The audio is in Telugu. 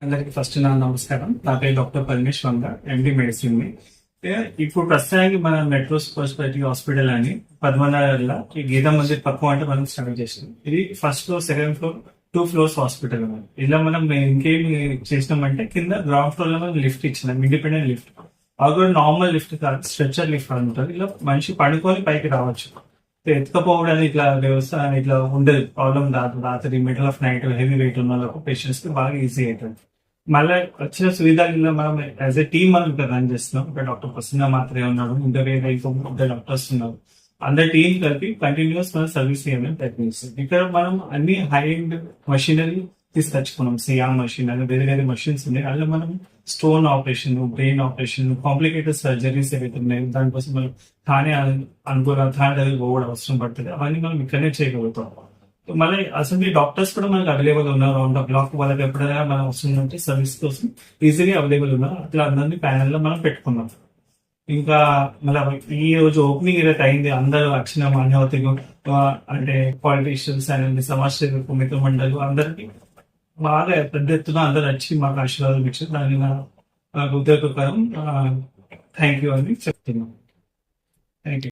అందరికి ఫస్ట్ నా నమస్కారం. నా పేరు డాక్టర్ పరమేష్ వంగ, ఎండి మెడిసిన్. ఇప్పుడు ప్రస్తుతానికి మన మెట్రో సూపర్ స్పెషాలిటీ హాస్పిటల్ అని 11 ఈ గీతా మందిర్ పక్క అంటే మనం స్టార్ట్ చేసాం. ఇది first floor, second floor, 2 floors hospital. ఇలా మనం ఇంకేం చేసినామంటే కింద గ్రౌండ్ ఫ్లోర్ లో మనం లిఫ్ట్ ఇచ్చినాం, ఇండిపెండెంట్ లిఫ్ట్. అది కూడా నార్మల్ లిఫ్ట్ కాదు, స్ట్రెచర్ లిఫ్ట్ అంటారు. ఇలా మనిషి పడుకొని పైకి రావచ్చు. ఎత్తుకపోవడానికి ఇట్లా వ్యవస్థ ఇట్లా ఉండదు, ప్రాబ్లం రాదు. రాత్రి middle of night heavy weight ఉన్న వాళ్ళకు పేషెంట్స్ కి బాగా ఈజీ అవుతుంది. మళ్ళీ వచ్చిన సువిధాలలో మనం యాజ్ ఎ టీమ్ మనం ఇక్కడ రన్ చేస్తున్నాం. ఇక్కడ డాక్టర్ ప్రసన్న మాత్రమే ఉన్నాడు, ఇంకా వేరే ఇద్దరు డాక్టర్స్ ఉన్నారు. అందరి టీం కలిపి కంటిన్యూస్ మనం సర్వీస్ చేయమని ప్రయత్నిస్తాం. ఇక్కడ మనం అన్ని హై ఎండ్ మషినరీ తీసుకొచ్చుకున్నాం. సిఆర్ మషిన్ అని వేరే వేరే మషిన్స్ ఉన్నాయి. అందులో మనం stone operation, brain operation, complicated surgeries ఏవైతే ఉన్నాయో దానికోసం మనం థానే థానే దగ్గర పోవడం అవసరం పడుతుంది. అవన్నీ మనం ఇక్కడనే చేయగలుగుతాం. మళ్ళీ అసలు డాక్టర్స్ కూడా మనకు అవైలబుల్ ఉన్నారు. రౌండ్ ద క్లాక్ వాళ్ళకి ఎప్పుడైనా మనం వస్తుందంటే సర్వీస్ కోసం ఈజీగా అవైలబుల్ ఉన్నారు. అట్లా అందరినీ ప్యానెల్ లో మనం పెట్టుకున్నాం. ఇంకా మళ్ళీ ఈ రోజు ఓపెనింగ్ ఏదైతే అయింది, అందరూ వచ్చిన మాన్యవతి అంటే పాలిటీషియన్స్ అండ్ సమాజ సేవకు మిత్ర మండలి అందరికి బాగా పెద్ద ఎత్తున అందరు వచ్చి మాకు ఆశీర్వాదం ఇచ్చారు. దాన్ని నాకు ఉద్యోగకరం థ్యాంక్ యూ అని చెప్తున్నాం. Thank you.